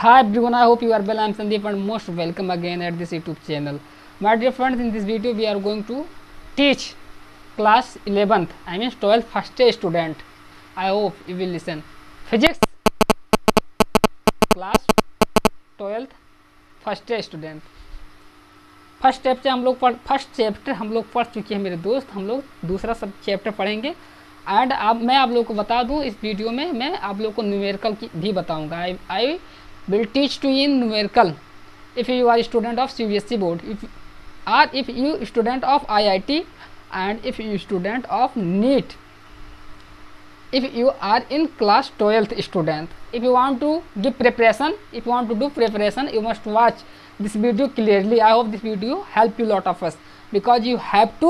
Hi everyone, I hope you are well. I am Sandeep and most welcome again at this YouTube channel. My dear friends, in this video we are going to teach class 11th, I mean 12th first year student. I hope you will listen. Physics class 12th first year student. First chapter हम लोग पढ़ चुके हैं मेरे दोस्त। हम लोग दूसरा सब चैप्टर पढ़ेंगे एंड अब मैं आप लोग को बता दूं, इस वीडियो में मैं आप लोग को न्यूमेरिकल की भी बताऊंगा। I will teach to in numerical if you are student of CBSE board, if you student of IIT and if you student of NEET, if you are in class 12th student. If you want to give preparation, if you want to do preparation, you must watch this video clearly. I hope this video help you lot of us, because you have to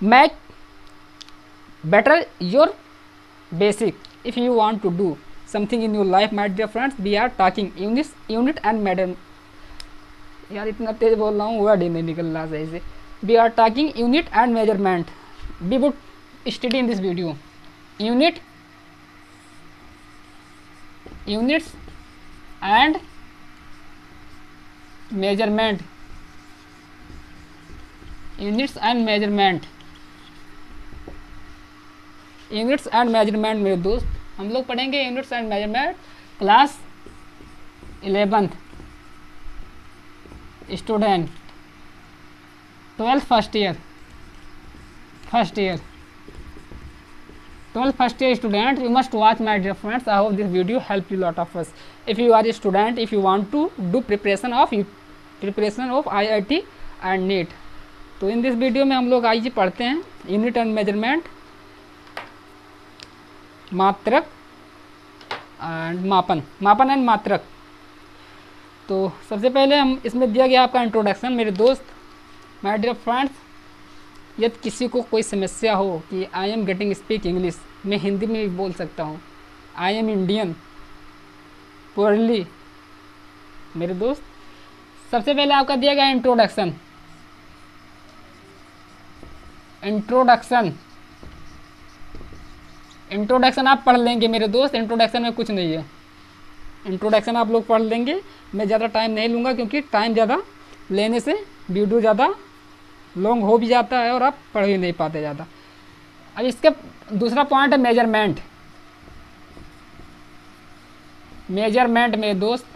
make better your basic if you want to do something in your life. My dear friends, we are talking unit and madam, यार इतना तेज बोल रहा हूँ, word ही नहीं निकल रहा सही से। We are talking unit and measurement. We would study in this video units and measurement. Units and measurement मेरे दोस्त, हम लोग पढ़ेंगे units and measurement class 11th student, 12th first year 12th first year student. You must watch, my dear friends. I hope this video help you lot of us. If you are a student, if you want to do preparation of IIT and NEET, तो in this video में हम लोग आइए पढ़ते हैं unit and measurement, मात्रक and मापन and मात्रक। तो सबसे पहले हम इसमें दिया गया आपका इंट्रोडक्शन मेरे दोस्त। माय डियर फ्रेंड्स, यदि किसी को कोई समस्या हो कि I am getting speak English, मैं हिंदी में भी बोल सकता हूँ, आई एम इंडियन पुअरली, मेरे दोस्त सबसे पहले आपका दिया गया इंट्रोडक्शन आप पढ़ लेंगे मेरे दोस्त। इंट्रोडक्शन में कुछ नहीं है, इंट्रोडक्शन आप लोग पढ़ लेंगे। मैं ज़्यादा टाइम नहीं लूँगा, क्योंकि टाइम ज़्यादा लेने से वीडियो ज़्यादा लॉन्ग हो भी जाता है और आप पढ़ ही नहीं पाते ज़्यादा। अब इसका दूसरा पॉइंट है मेजरमेंट मेरे दोस्त।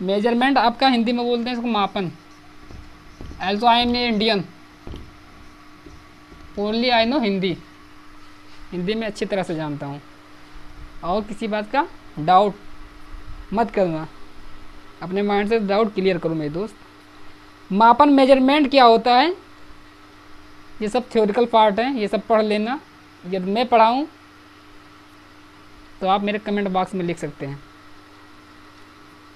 मेजरमेंट आपका हिंदी में बोलते हैं इसको मापन। Also I M Indian, only I know Hindi में अच्छी तरह से जानता हूँ, और किसी बात का डाउट मत करना, अपने माइंड से डाउट क्लियर करो मेरे दोस्त। मापन मेजरमेंट क्या होता है, ये सब थ्योरिकल पार्ट है, ये सब पढ़ लेना। यदि मैं पढ़ाऊँ तो आप मेरे कमेंट बॉक्स में लिख सकते हैं,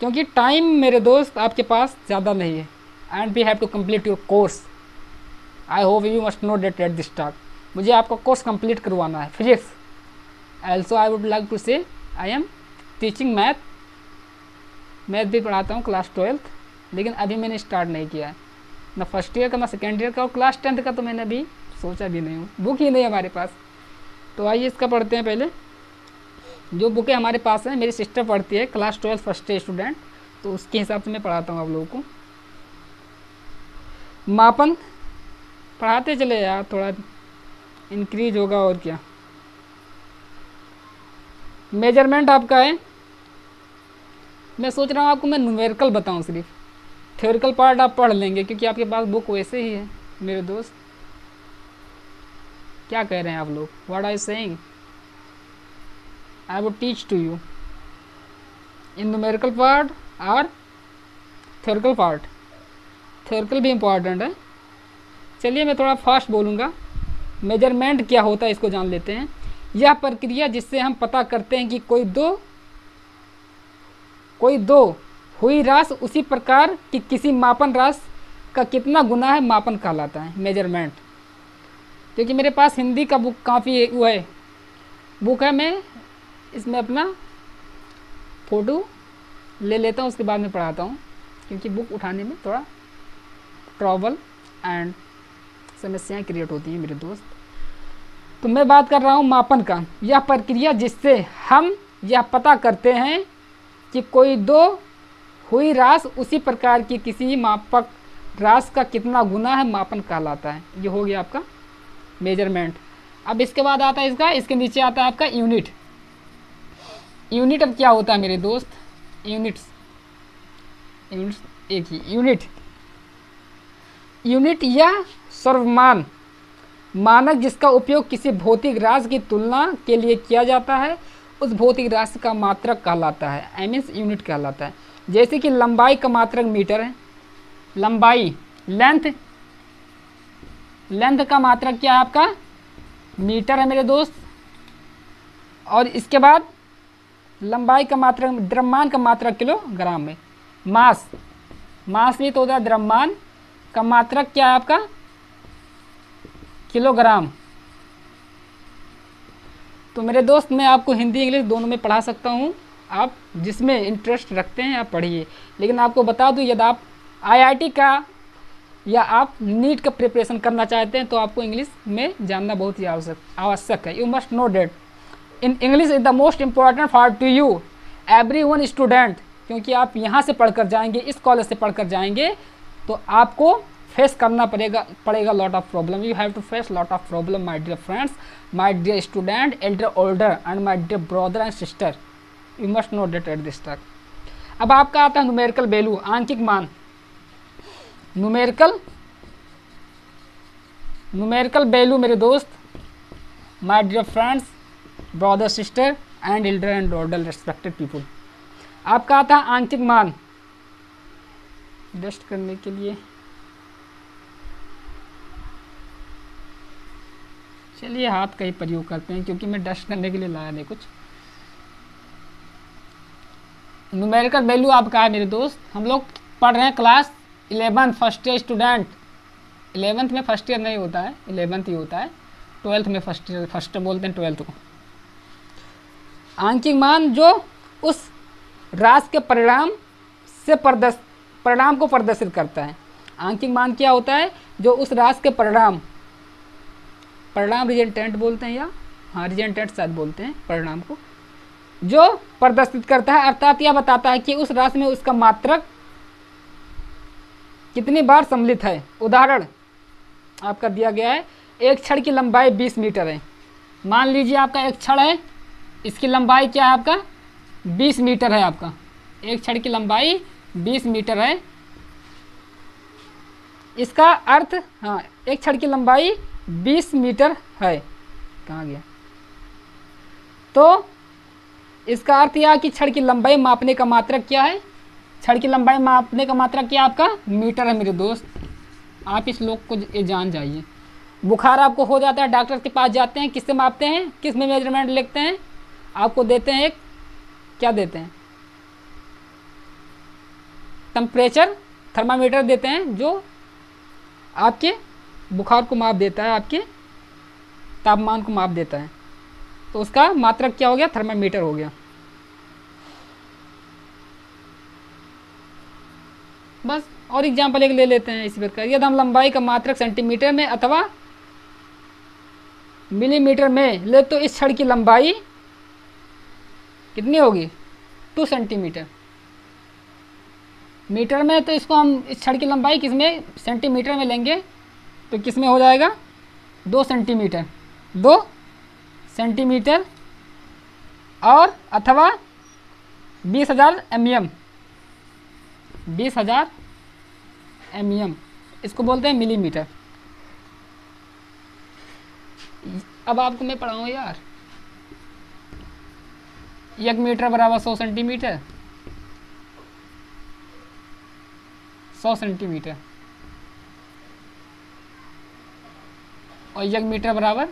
क्योंकि टाइम मेरे दोस्त आपके पास ज़्यादा नहीं है and we have to complete your course. I hope you must know that at this start, मुझे आपका कोर्स कंप्लीट करवाना है physics. Also I would like to say I am teaching math भी पढ़ाता हूँ क्लास 12th, लेकिन अभी मैंने स्टार्ट नहीं किया है, ना फर्स्ट ईयर का ना सेकेंड ईयर का, और क्लास 10th का तो मैंने अभी सोचा भी नहीं हूँ, बुक ही नहीं है हमारे पास। तो आइए इसका पढ़ते हैं। पहले जो बुकें हमारे पास हैं, मेरी सिस्टर पढ़ती है class 12th first year student, तो उसके हिसाब से मैं पढ़ाता हूँ आप लोगों को। मापन पढ़ाते चले यार, थोड़ा इंक्रीज होगा और क्या। मेजरमेंट आपका है, मैं सोच रहा हूँ आपको मैं न्यूमेरिकल बताऊँ, सिर्फ थ्योरिकल पार्ट आप पढ़ लेंगे, क्योंकि आपके पास बुक वैसे ही है मेरे दोस्त। क्या कह रहे हैं आप लोग, what are you saying? I would teach to you in numerical part और थ्योरिकल पार्ट। थ्योरिकल भी इम्पॉर्टेंट है। चलिए मैं थोड़ा फास्ट बोलूँगा। मेजरमेंट क्या होता है इसको जान लेते हैं। यह प्रक्रिया जिससे हम पता करते हैं कि कोई दो हुई राशि उसी प्रकार कि किसी मापन राशि का कितना गुना है, मापन कहलाता है मेजरमेंट। क्योंकि मेरे पास हिंदी का बुक काफ़ी वो है, बुक है, मैं इसमें अपना फ़ोटो ले लेता हूँ, उसके बाद में पढ़ाता हूँ, क्योंकि बुक उठाने में थोड़ा ट्रबल एंड समस्याएं क्रिएट होती हैं मेरे दोस्त। तो मैं बात कर रहा हूँ मापन का, यह प्रक्रिया जिससे हम यह पता करते हैं कि कोई दो हुई राशि उसी प्रकार की किसी मापक राशि का कितना गुना है, मापन कहलाता है। ये हो गया आपका मेजरमेंट। अब इसके बाद आता है इसके नीचे आता है आपका यूनिट। यूनिट अब क्या होता है मेरे दोस्त, यूनिट्स एक ही यूनिट यह सर्वमान मानक जिसका उपयोग किसी भौतिक राशि की तुलना के लिए किया जाता है, उस भौतिक राशि का मात्रक कहलाता है, आई मीन्स यूनिट कहलाता है। जैसे कि लंबाई का मात्रक मीटर है, लंबाई लेंथ का मात्रक क्या है आपका, मीटर है मेरे दोस्त। और इसके बाद लंबाई का मात्रक, द्रव्यमान का मात्रक किलोग्राम में। मास भी तो होता है, द्रव्यमान का मात्रक क्या है आपका, किलोग्राम। तो मेरे दोस्त मैं आपको हिंदी इंग्लिश दोनों में पढ़ा सकता हूँ, आप जिसमें इंटरेस्ट रखते हैं आप पढ़िए। लेकिन आपको बता दूँ, यदि आप आईआईटी का या आप नीट का प्रिपरेशन करना चाहते हैं तो आपको इंग्लिश में जानना बहुत ही आवश्यक है। You must know that in English is the most important for to you every one student, क्योंकि आप यहाँ से पढ़कर जाएंगे, इस कॉलेज से पढ़कर जाएंगे तो आपको फेस करना पड़ेगा lot of problem. You have to face lot of problem my dear friends, my dear student, elder older and my dear brother and sister, you must know that at this तक। अब आपका आता है numerical value, आंकिक मान। Numerical value मेरे दोस्त, my dear friends, brother sister and elder and older respected people, आपका आता है आंशिक मान। डस्ट करने के लिए चलिए हाथ का ही प्रयोग करते हैं, क्योंकि मैं डस्ट करने के लिए लाया नहीं कुछ। न्यूमेरिकल वैल्यू आपका है मेरे दोस्त, हम लोग पढ़ रहे हैं class 11 first year student. 11th में फर्स्ट ईयर नहीं होता है, 11th ही होता है। 12th में फर्स्ट बोलते हैं 12th को। आंशिक मान जो उस राशि के परिणाम को प्रदर्शित करता है। आंशिक मान क्या होता है, जो उस राशि के परिणाम रिजल्टेंट बोलते हैं, या हाँ रिजल्टेंट शायद बोलते हैं परिणाम को, जो प्रदर्शित करता है, अर्थात यह बताता है कि उस राशि में उसका मात्रक कितनी बार सम्मिलित है। उदाहरण आपका दिया गया है, एक छड़ की लंबाई 20 मीटर है। मान लीजिए आपका एक छड़ है, इसकी लंबाई क्या है आपका 20 मीटर है। आपका एक छड़ की लंबाई 20 मीटर है। इसका अर्थ, हाँ एक छड़ की लंबाई 20 मीटर है, कहाँ गया, तो इसका अर्थ यह कि छड़ की लंबाई मापने का मात्रक क्या है, छड़ की लंबाई मापने का मात्रक क्या आपका मीटर है मेरे दोस्त। आप इस लोग को ये जान जाइए। बुखार आपको हो जाता है, डॉक्टर के पास जाते हैं, किससे मापते हैं, किस में मेजरमेंट लिखते हैं, आपको देते हैं एक, क्या देते हैं, टेम्परेचर थर्मामीटर देते हैं, जो आपके बुखार को माप देता है, आपके तापमान को माप देता है। तो उसका मात्रक क्या हो गया, थर्मामीटर हो गया। बस और एग्जाम्पल एक ले लेते हैं इसी प्रकार। यदि हम लंबाई का मात्रक सेंटीमीटर में अथवा मिलीमीटर में ले तो इस छड़ की लंबाई कितनी होगी, 2 सेंटीमीटर। मीटर में तो इसको हम इस छड़ की लंबाई किस में, सेंटीमीटर में लेंगे तो किस में हो जाएगा, 2 सेंटीमीटर। 2 सेंटीमीटर और अथवा 20,000 mm, 20,000 mm, इसको बोलते हैं मिलीमीटर। अब आपको मैं पढ़ाऊँ यार, 1 मीटर बराबर 100 सेंटीमीटर, 100 सेंटीमीटर, और 1 मीटर बराबर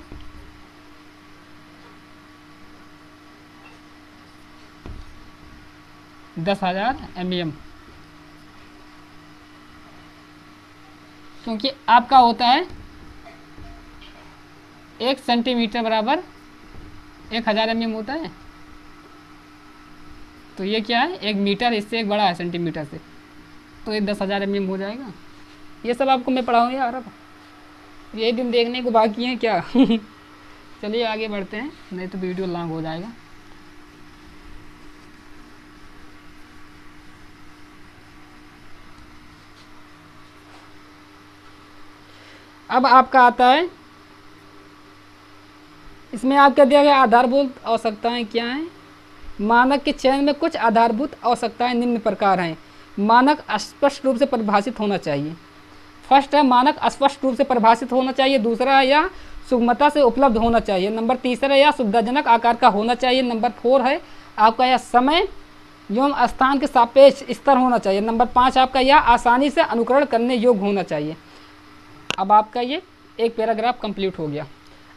10,000 mm। क्योंकि आपका होता है 1 सेंटीमीटर बराबर 1000 mm होता है, तो ये क्या है, 1 मीटर इससे एक बड़ा है सेंटीमीटर से, तो ये 10,000 mm हो जाएगा। ये सब आपको मैं पढ़ाऊँ यार, अब यही दिन देखने को बाकी है क्या चलिए आगे बढ़ते हैं, नहीं तो वीडियो लॉन्ग हो जाएगा। अब आपका आता है, इसमें आपका दिया गया आधारभूत आवश्यकताएं क्या हैं। मानक के चयन में कुछ आधारभूत आवश्यकताएं निम्न प्रकार हैं। मानक स्पष्ट रूप से परिभाषित होना चाहिए। फर्स्ट है मानक स्पष्ट रूप से परिभाषित होना चाहिए। दूसरा है या सुगमता से उपलब्ध होना चाहिए। नंबर तीसरा है या सुविधाजनक आकार का होना चाहिए। नंबर 4 है आपका यह समय एवं स्थान के सापेक्ष स्तर होना चाहिए। नंबर 5 आपका यह आसानी से अनुकरण करने योग्य होना चाहिए। अब आपका ये एक पैराग्राफ कंप्लीट हो गया।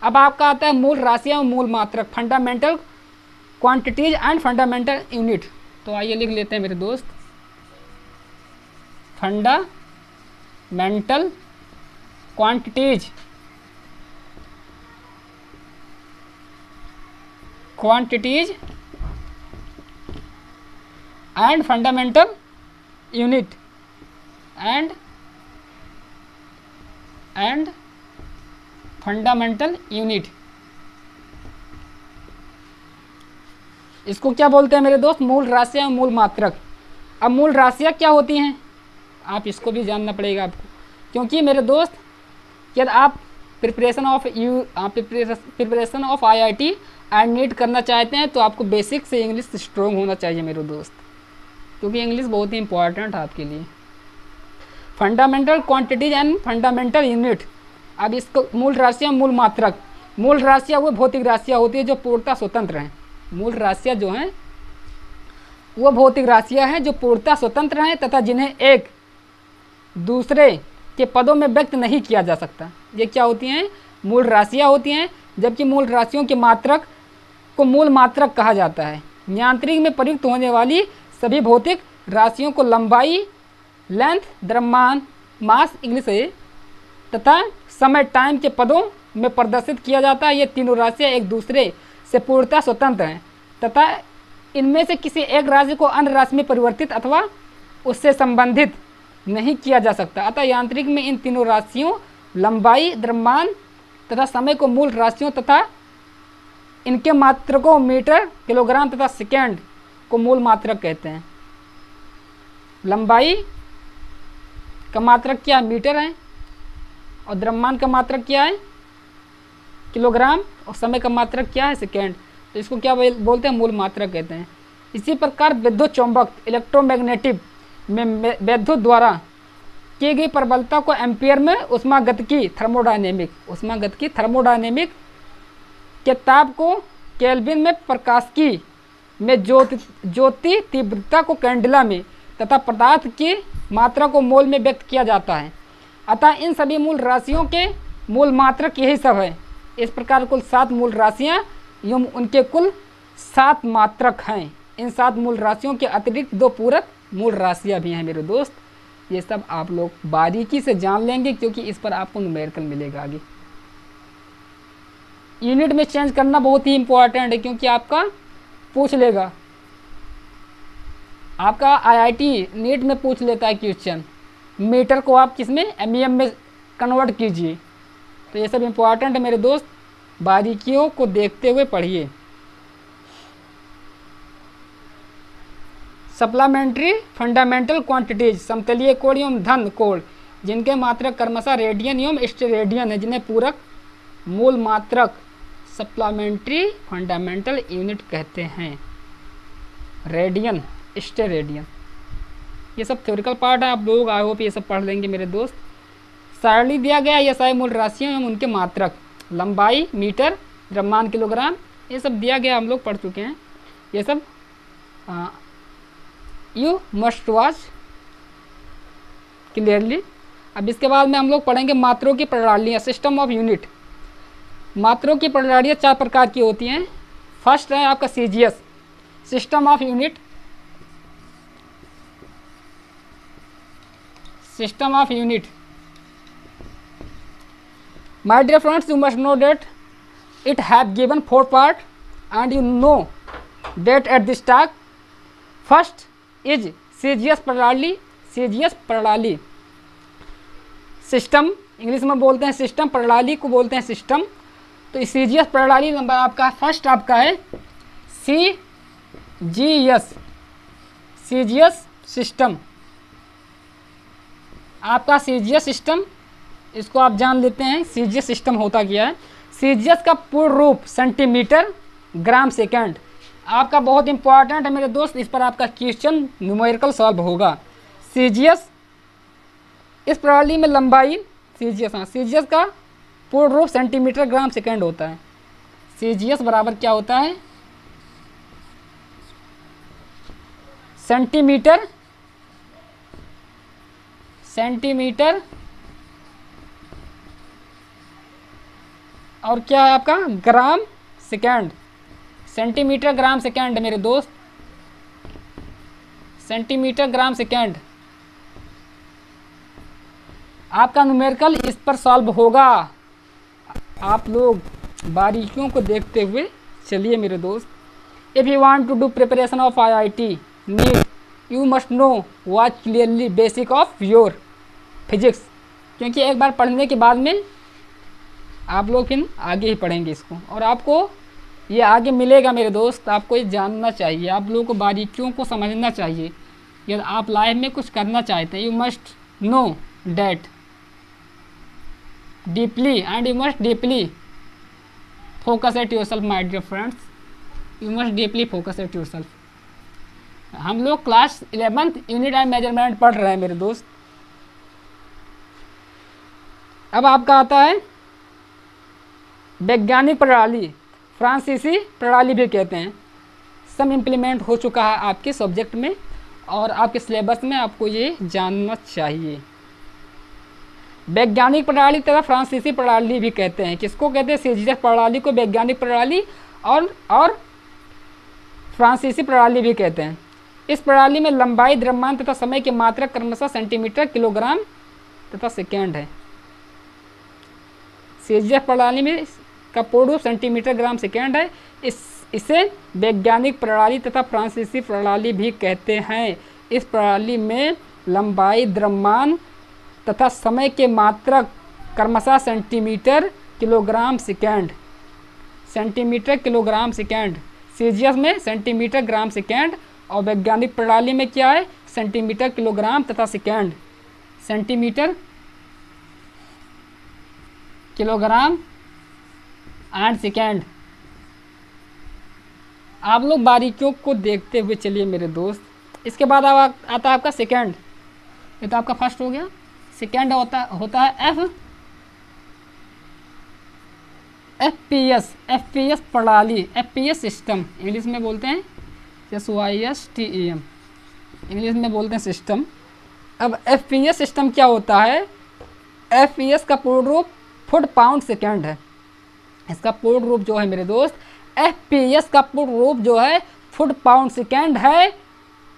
अब आपका आता है मूल राशियाँ और मूल मात्रक, fundamental quantities and fundamental unit. तो आइए लिख लेते हैं मेरे दोस्त, fundamental quantities and fundamental unit and fundamental unit. इसको क्या बोलते हैं मेरे दोस्त, मूल राशियाँ और मूल मात्रक। अब मूल राशियाँ क्या होती हैं, आप इसको भी जानना पड़ेगा आपको, क्योंकि मेरे दोस्त यदि आप preparation of IIT and NEET करना चाहते हैं तो आपको बेसिक से इंग्लिश स्ट्रॉन्ग होना चाहिए मेरे दोस्त, क्योंकि इंग्लिश बहुत ही इंपॉर्टेंट है आपके लिए। Fundamental quantities and fundamental unit. अब इसको मूल राशियाँ मूल मात्रक। मूल राशियाँ वो भौतिक राशियाँ होती है जो पूर्णतः स्वतंत्र हैं। मूल राशियाँ जो हैं वो भौतिक राशियाँ हैं जो पूर्णतः स्वतंत्र हैं तथा जिन्हें एक दूसरे के पदों में व्यक्त नहीं किया जा सकता। ये क्या होती हैं, मूल राशियाँ होती हैं, जबकि मूल राशियों के मात्रक को मूल मात्रक कहा जाता है। यांत्रिक में प्रयुक्त होने वाली सभी भौतिक राशियों को लंबाई, लेंथ, द्रव्यमान, मास इंग्लिश है, तथा समय टाइम के पदों में प्रदर्शित किया जाता है। ये तीनों राशियाँ एक दूसरे से पूर्णतः स्वतंत्र हैं तथा इनमें से किसी एक राशि को अन्य राशि में परिवर्तित अथवा उससे संबंधित नहीं किया जा सकता। अतः यांत्रिक में इन तीनों राशियों लंबाई, द्रव्यमान तथा समय को मूल राशियों तथा इनके मात्रकों मीटर, किलोग्राम तथा सेकेंड को मूल मात्रक कहते हैं। लंबाई का मात्रक क्या है, मीटर है, और द्रव्यमान का मात्रक क्या है, किलोग्राम, और समय का मात्रक क्या है, सेकेंड। तो इसको क्या बोलते हैं, मूल मात्रक कहते हैं। इसी प्रकार विद्युत चुंबक इलेक्ट्रोमैग्नेटिक में विद्युत द्वारा की गई प्रबलता को एम्पियर में उष्मागतिकी थर्मोडायनेमिक के ताप को केल्विन में, प्रकाशिकी में ज्योति तीव्रता को कैंडेला में तथा पदार्थ की मात्रा को मोल में व्यक्त किया जाता है। अतः इन सभी मूल राशियों के मूल मात्रक यही सब है। इस प्रकार कुल 7 मूल राशियाँ एवं उनके कुल 7 मात्रक हैं। इन 7 मूल राशियों के अतिरिक्त 2 पूरक मूल राशियाँ भी हैं मेरे दोस्त। ये सब आप लोग बारीकी से जान लेंगे क्योंकि इस पर आपको न्यूमेरिकल मिलेगा आगे। यूनिट में चेंज करना बहुत ही इंपॉर्टेंट है क्योंकि आपका पूछ लेगा, आपका IIT नीट में पूछ लेता है क्वेश्चन, मीटर को आप किस में, MEM में कन्वर्ट कीजिए। तो ये सब इंपॉर्टेंट है मेरे दोस्त, बारीकियों को देखते हुए पढ़िए। सप्लीमेंट्री फंडामेंटल क्वांटिटीज, समतलीय कोण एवं धन कोण जिनके मात्रक क्रमशः रेडियन एवं स्टेरेडियन है, जिन्हें पूरक मूल मात्रक सप्लीमेंट्री फंडामेंटल यूनिट कहते हैं। रेडियन, स्टेरेडियन, ये सब थ्योरिकल पार्ट है, आप लोग आई होप ये सब पढ़ लेंगे मेरे दोस्त। सारणी दिया गया, ये सारे मूल राशियाँ एवं उनके मात्रक, लंबाई, मीटर, द्रव्यमान, किलोग्राम, ये सब दिया गया, हम लोग पढ़ चुके हैं ये सब। You must watch clearly. अब इसके बाद में हम लोग पढ़ेंगे मात्रों की प्रणालियाँ, सिस्टम ऑफ यूनिट। मात्रों की प्रणालियाँ 4 प्रकार की होती हैं। फर्स्ट है आपका CGS, system of unit. System of unit, my dear friends, you must know that it have given 4 part and you know that at this talk first is CGS प्रणाली। CGS प्रणाली, सिस्टम इंग्लिश में बोलते हैं system, प्रणाली को बोलते हैं system. तो इस सीजीएस प्रणाली नंबर आपका फर्स्ट आपका है सीजीएस, सीजीएस सिस्टम। आपका सीजीएस सिस्टम, इसको आप जान लेते हैं सीजीएस सिस्टम होता क्या है। सीजीएस का पूर्ण रूप सेंटीमीटर ग्राम सेकंड। आपका बहुत इंपॉर्टेंट है मेरे दोस्त, इस पर आपका क्वेश्चन न्यूमेरिकल सॉल्व होगा। सीजीएस, इस प्रणाली में लंबाई सीजीएस, हाँ सीजीएस का पूर्ण रूप सेंटीमीटर ग्राम सेकंड होता है। सीजीएस बराबर क्या होता है, सेंटीमीटर, सेंटीमीटर और क्या है आपका gram second. Centimetre gram second मेरे दोस्त, सेंटीमीटर ग्राम सेकंड। आपका न्यूमेरिकल इस पर सॉल्व होगा। आप लोग बारीकियों को देखते हुए चलिए मेरे दोस्त। If you want to do preparation of IIT NEET you must know watch clearly basic of your physics, क्योंकि एक बार पढ़ने के बाद में आप लोग फिर आगे ही पढ़ेंगे इसको, और आपको ये आगे मिलेगा मेरे दोस्त। आपको ये जानना चाहिए, आप लोगों को बारीकियों को समझना चाहिए। यदि आप लाइफ में कुछ करना चाहते हैं, you must know that deeply and you must deeply focus at your self my dear friends, you must deeply focus at your self. हम लोग class 11th unit and measurement पढ़ रहे हैं मेरे दोस्त। अब आपका आता है वैज्ञानिक प्रणाली, फ्रांसीसी प्रणाली भी कहते हैं। सब इम्प्लीमेंट हो चुका है आपके सब्जेक्ट में और आपके सिलेबस में, आपको ये जानना चाहिए। वैज्ञानिक प्रणाली तथा फ्रांसीसी प्रणाली भी कहते हैं। किसको कहते हैं, सीजीएस प्रणाली को वैज्ञानिक प्रणाली और फ्रांसीसी प्रणाली भी कहते हैं। इस प्रणाली में लंबाई, द्रव्यमान तथा समय की मात्रा क्रमशः सेंटीमीटर, किलोग्राम तथा सेकेंड है। सीजीएस प्रणाली में का पूर्ण रूप सेंटीमीटर ग्राम सेकेंड है। इसे वैज्ञानिक प्रणाली तथा फ्रांसीसी प्रणाली भी कहते हैं। इस प्रणाली में लंबाई, द्रव्यमान तथा समय के मात्रक क्रमशः centimetre, kilogram, second, centimetre, kilogram, second. CGS में सेंटीमीटर, ग्राम, सेकेंड, और वैज्ञानिक प्रणाली में क्या है, सेंटीमीटर, किलोग्राम तथा second. Centimetre, kilogram and second. आप लोग बारीकियों को देखते हुए चलिए मेरे दोस्त। इसके बाद आता है आपका सेकेंड। ये तो आपका फर्स्ट हो गया। सेकेंड होता है एफपीएस प्रणाली, एफपीएस सिस्टम इंग्लिश में बोलते हैं, SYSTEM इंग्लिश में बोलते हैं सिस्टम। अब एफपीएस सिस्टम क्या होता है, एफपीएस का पूर्ण रूप फुट पाउंड सेकेंड है। इसका पूर्ण रूप जो है मेरे दोस्त, एफपीएस का पूर्ण रूप जो है फुट पाउंड सेकेंड है।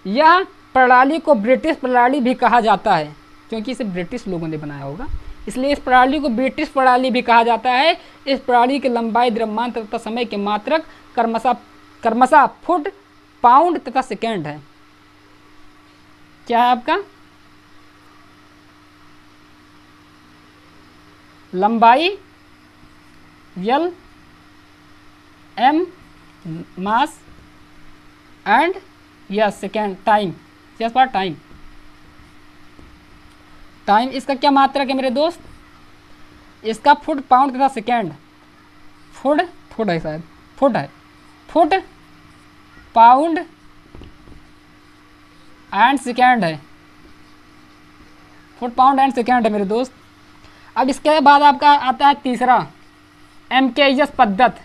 यह प्रणाली को ब्रिटिश प्रणाली भी कहा जाता है, क्योंकि इसे ब्रिटिश लोगों ने बनाया होगा, इसलिए इस प्रणाली को ब्रिटिश प्रणाली भी कहा जाता है। इस प्रणाली की लंबाई, द्रव्यमान तथा समय के मात्रक क्रमशः फुट, पाउंड तथा सेकेंड है। क्या है आपका, लंबाई L, M mass and yes second time, yes for time. Time इसका क्या मात्रक है मेरे दोस्त, इसका फुट, पाउंड तथा सेकेंड। फुट है शायद, फुट है, फुट, पाउंड एंड सेकेंड है, फुट, पाउंड एंड सेकेंड है मेरे दोस्त। अब इसके बाद आपका आता है तीसरा MKS पद्धत।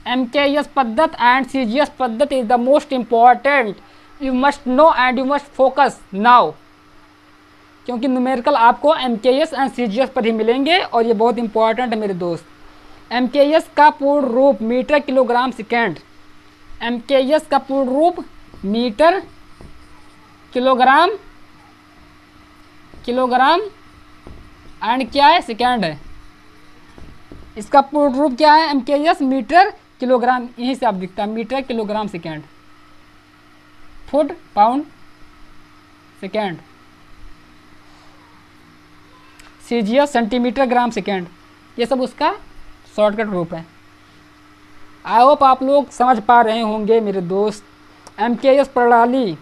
MKS पद्धत एंड CGS पद्धत is the most important, you must no and you must focus now, क्योंकि न्यूमेरिकल आपको MKS एंड CGS पर ही मिलेंगे और ये बहुत इंपॉर्टेंट है मेरे दोस्त। MKS का पूर्ण रूप मीटर, किलोग्राम, सेकेंड। MKS का पूर्ण रूप मीटर, किलोग्राम एंड क्या है, सेकेंड है। इसका पूर्ण रूप क्या है, MKS मीटर, किलोग्राम, यहीं से आप दिखता है, metre, kilogram, second, foot, pound, second. CGS centimetre, gram, second, ये सब उसका शॉर्टकट रूप है। आई होप आप लोग समझ पा रहे होंगे मेरे दोस्त। MKS प्रणाली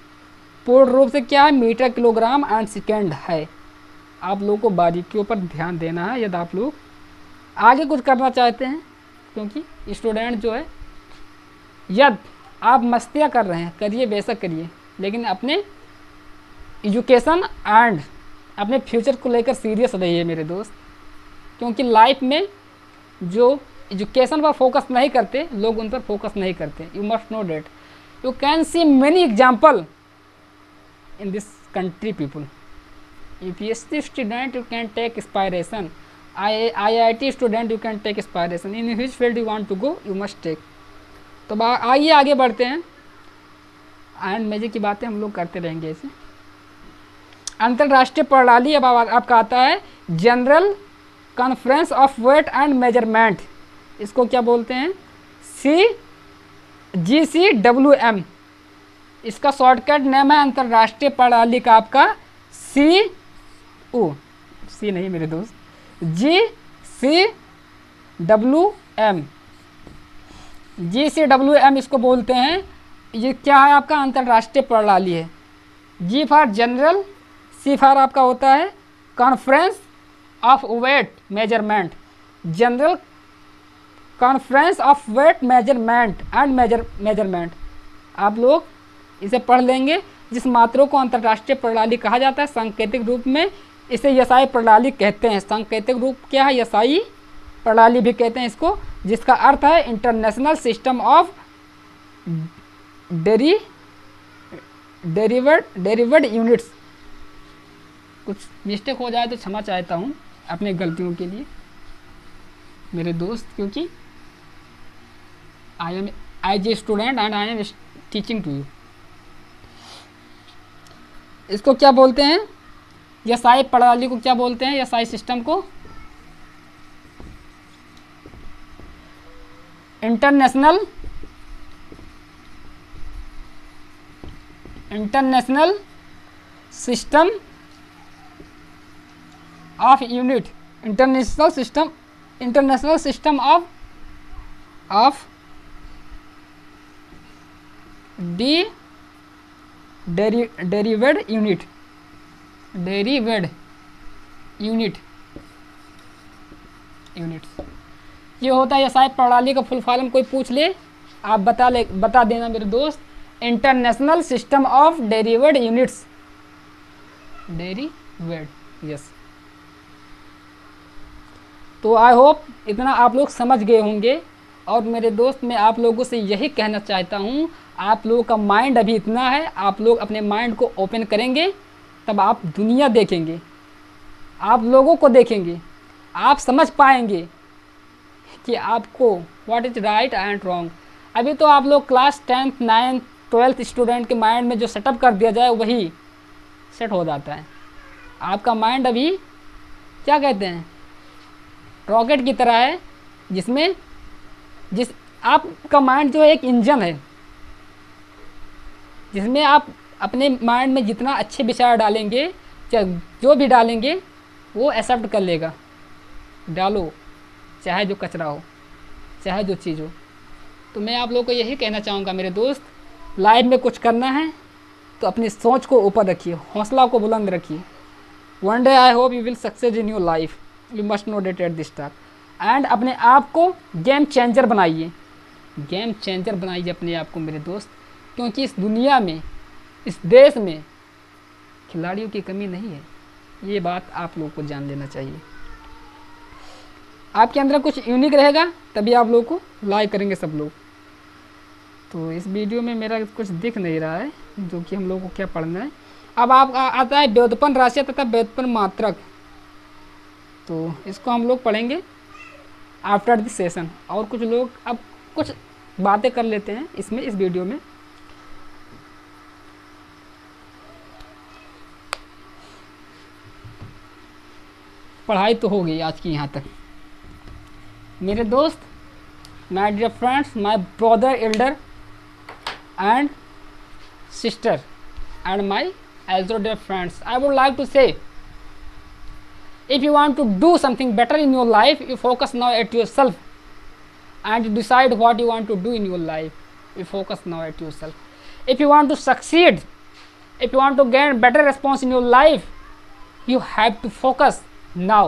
पूर्ण रूप से क्या है, मीटर, किलोग्राम एंड सेकेंड है। आप लोगों को बारीकियों पर ध्यान देना है यदि आप लोग आगे कुछ करना चाहते हैं, क्योंकि स्टूडेंट जो है यदि आप मस्तियाँ कर रहे हैं करिए, बेशक करिए, लेकिन अपने एजुकेशन एंड अपने फ्यूचर को लेकर सीरियस रहिए मेरे दोस्त। क्योंकि लाइफ में जो एजुकेशन पर फोकस नहीं करते लोग, उन पर फोकस नहीं करते। You must know that. You can see many example in this country people. UPSC student you can take inspiration, IIT student you can take inspiration. In which field you want to go you must take. तो आइए आगे बढ़ते हैं, and major की बातें हम लोग करते रहेंगे ऐसे। अंतर्राष्ट्रीय प्रणाली अब आपका आता है general conference of weight and measurement. इसको क्या बोलते हैं, GCWM। इसका शॉर्टकट नेम है अंतर्राष्ट्रीय प्रणाली का आपका सी नहीं मेरे दोस्त, GCWM इसको बोलते हैं। ये क्या है, आपका अंतर्राष्ट्रीय प्रणाली है। G for general, C for आपका होता है conference of weight measurement, general conference of weight measurement and measurement. आप लोग इसे पढ़ लेंगे। जिस मात्रा को अंतर्राष्ट्रीय प्रणाली कहा जाता है सांकेतिक रूप में इसे यसाई प्रणाली कहते हैं। सांकेतिक रूप क्या है, यसाई प्रणाली भी कहते हैं इसको, जिसका अर्थ है international system of derived units. कुछ मिस्टेक हो जाए तो क्षमा चाहता हूँ अपने गलतियों के लिए मेरे दोस्त, क्योंकि I am as a student and I am teaching to you. इसको क्या बोलते हैं, यसाई प्रणाली को क्या बोलते हैं, यसाई सिस्टम को international system of unit, international system of derived units. ये होता है यसाई प्रणाली का फुल फॉर्म। कोई पूछ ले आप बता देना मेरे दोस्त, international system of derived units, derived, yes. तो आई होप इतना आप लोग समझ गए होंगे। और मेरे दोस्त मैं आप लोगों से यही कहना चाहता हूँ, आप लोगों का माइंड अभी इतना है, आप लोग अपने माइंड को ओपन करेंगे तब आप दुनिया देखेंगे, आप लोगों को देखेंगे, आप समझ पाएंगे कि आपको what is right and wrong. अभी तो आप लोग class 10th 9th 12th student के माइंड में जो सेटअप कर दिया जाए वही सेट हो जाता है। आपका माइंड अभी क्या कहते हैं, रॉकेट की तरह है, जिस आपका माइंड जो है एक इंजन है, जिसमें आप अपने माइंड में जितना अच्छे विचार डालेंगे, जो भी डालेंगे वो एक्सेप्ट कर लेगा। डालो चाहे जो कचरा हो, चाहे जो चीज़ हो। तो मैं आप लोगों को यही कहना चाहूँगा मेरे दोस्त, लाइफ में कुछ करना है तो अपनी सोच को ऊपर रखिए, हौसला को बुलंद रखिए। One day I hope you will success in your life, you must know that at this time. And अपने आप को गेम चेंजर बनाइए, गेम चेंजर बनाइए अपने आप को मेरे दोस्त, क्योंकि इस दुनिया में, इस देश में खिलाड़ियों की कमी नहीं है। ये बात आप लोगों को जान लेना चाहिए। आपके अंदर कुछ यूनिक रहेगा तभी आप लोगों को लाइक करेंगे सब लोग। तो इस वीडियो में मेरा कुछ दिख नहीं रहा है जो कि हम लोगों को क्या पढ़ना है। अब आप आता है व्युत्पन्न राशि तथा व्युत्पन्न मात्रक, तो इसको हम लोग पढ़ेंगे आफ्टर दिस सेशन। और कुछ लोग अब कुछ बातें कर लेते हैं इसमें, इस वीडियो में। पढ़ाई तो हो गई आज की यहाँ तक मेरे दोस्त, my dear friends, my brother elder and sister and my also dear friends, I would like to say, if you want to do something better in your life, you focus now at yourself and decide what you want to do in your life. You focus now at yourself. If you want to succeed, if you want to gain better response in your life, you have to focus now.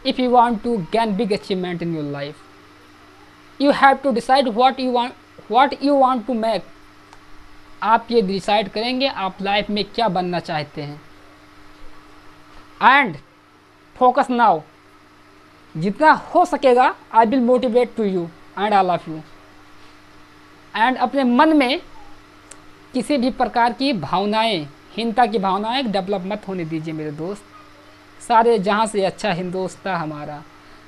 If you want to gain big achievement in your life, you have to decide what you want to make. आप ये decide करेंगे आप life में क्या बनना चाहते हैं. And focus now. जितना हो सकेगा I will motivate to you and all of you. And अपने मन में किसी भी प्रकार की भावनाएं, हीनता की भावनाएं डेवलप मत होने दीजिए मेरे दोस्त. सारे जहां से अच्छा हिंदोस्तां हमारा,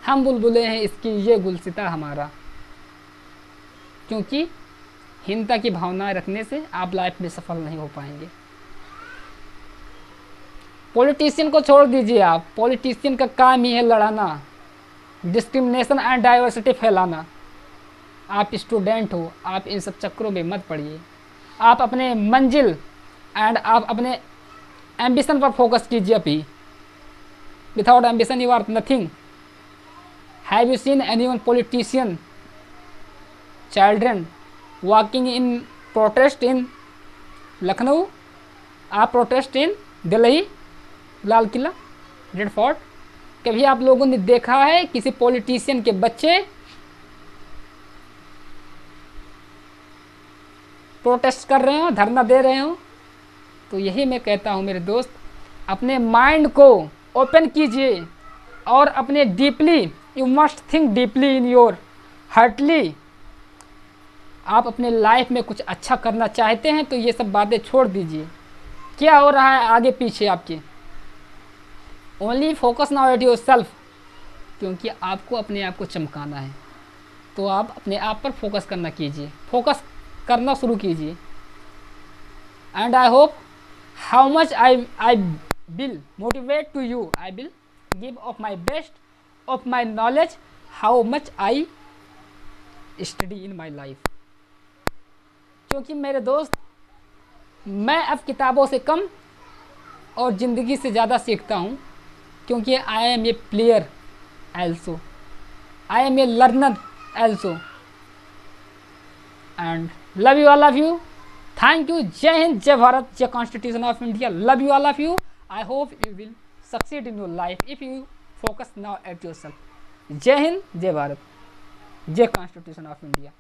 हम बुलबुलें हैं इसकी ये गुलसिता हमारा. क्योंकि हीनता की भावनाएं रखने से आप लाइफ में सफल नहीं हो पाएंगे. पॉलिटिशियन को छोड़ दीजिए आप. पॉलिटिशियन का काम ही है लड़ाना, डिस्क्रिमिनेशन एंड डाइवर्सिटी फैलाना. आप स्टूडेंट हो, आप इन सब चक्करों में मत पड़िए. आप अपने मंजिल एंड आप अपने एम्बिशन पर फोकस कीजिए. अभी without ambition you are nothing. Have you seen anyone politician children walking in protest in Lucknow, आप protest in Delhi, Lal Qila, Red Fort? कभी आप लोगों ने देखा है किसी पॉलिटिशियन के बच्चे प्रोटेस्ट कर रहे हो, धरना दे रहे हो? तो यही मैं कहता हूँ मेरे दोस्त, अपने माइंड को ओपन कीजिए और अपने deeply, you must think deeply in your heartly. आप अपने लाइफ में कुछ अच्छा करना चाहते हैं तो ये सब बातें छोड़ दीजिए. क्या हो रहा है आगे पीछे आपके, only focus now at your self. क्योंकि आपको अपने आप को चमकाना है तो आप अपने आप पर फोकस करना कीजिए, फोकस करना शुरू कीजिए. And I hope how much I will motivate to you. I will give of my best of my knowledge how much I study in my life. क्योंकि मेरे दोस्त, मैं अब किताबों से कम और ज़िंदगी से ज़्यादा सीखता हूँ. क्योंकि I am a player also, I am a learner also. And love you all of you. Thank you. Jai Hind, Jai Bharat, Jai constitution of India. Love you all of you. I hope you will succeed in your life if you focus now at your self. Jai Hind, Jai Bharat, Jai constitution of India.